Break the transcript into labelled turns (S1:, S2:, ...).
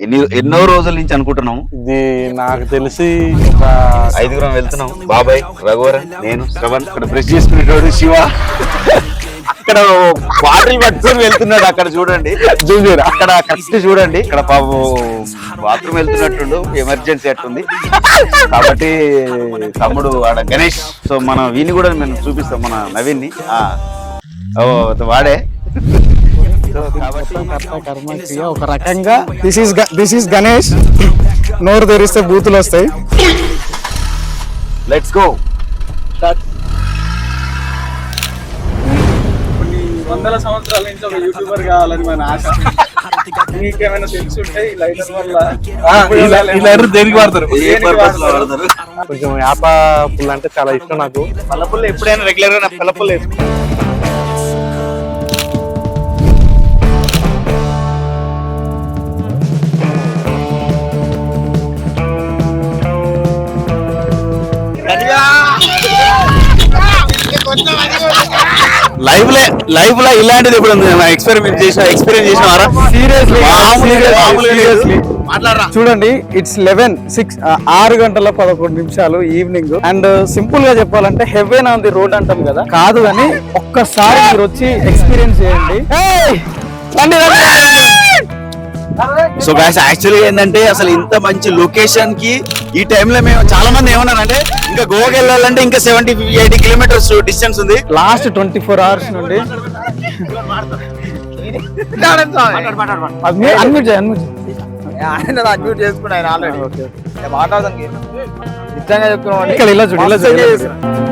S1: ఎన్నో రోజుల నుంచి అనుకుంటున్నాం.
S2: ఇది నాకు తెలిసి ఒక
S1: 5 వెళ్తున్నాం. బాబాయ్, రఘువరన్, నేను, శ్రవణ్, ఇక్కడ బ్రష్ చేసుకునేటోడు శివ అక్కడ బాటిల్ పట్టుకొని వెళ్తున్నాడు. అక్కడ చూడండి, అక్కడ కరెక్ట్ చూడండి, ఇక్కడ బాత్రూమ్ వెళ్తున్నట్టుండు, ఎమర్జెన్సీ అట్టుంది కాబట్టి తమ్ముడు ఆడ గణేష్. సో మనం వీని కూడా మేము చూపిస్తాం, మన నవీన్ ని. వాడే
S3: ఒక రకంగా దిస్ ఈస్ గణేష్. నోరు తెరిస్తే బూతులు వస్తాయి.
S1: Let's go.
S3: కొన్ని వందల సంవత్సరాల నుంచి ఒక యూట్యూబర్ కావాలని మన ఆశ. మీకేమైనా తెలుసుంటే ఈ లైటర్ వల్ల
S2: దేనికి వాడతారు?
S3: కొంచెం యాప పుల్ల అంటే చాలా ఇష్టం నాకు.
S1: పల్లపుల్ల ఎప్పుడైనా రెగ్యులర్ గా పల్లపుల్ల వేసుకుంటాం. లైఫ్ లో ఇలాంటిది ఎప్పుడు ఎక్స్పెరిమెంట్ చేసినారా?
S3: చూడండి, ఇట్స్ 6 గంటల 11 నిమిషాలు ఈవినింగ్. అండ్ సింపుల్ గా చెప్పాలంటే హెవెన్ ఆన్ ది రోడ్ అంటాం కదా, కాదు కానీ ఒక్కసారి మీరు వచ్చి ఎక్స్పీరియన్స్ చేయండి.
S1: సో గాయ్స్, యాక్చువల్లీ ఏంటంటే అసలు ఇంత మంచి లొకేషన్ కి ఈ టైంలో మేము చాలా మంది ఏమన్నారంటే ఇంకా గోవాకి వెళ్ళాలంటే ఇంకా 70-80 కిలోమీటర్స్ డిస్టెన్స్ ఉంది.
S3: లాస్ట్ 24 hours నుండి
S4: అన్మ్యూట్ చేసుకున్నాను ఆల్రెడీ. మాట్లాడదానికి నిజంగా చెప్తున్నాను.
S3: ఇలా చూడండి.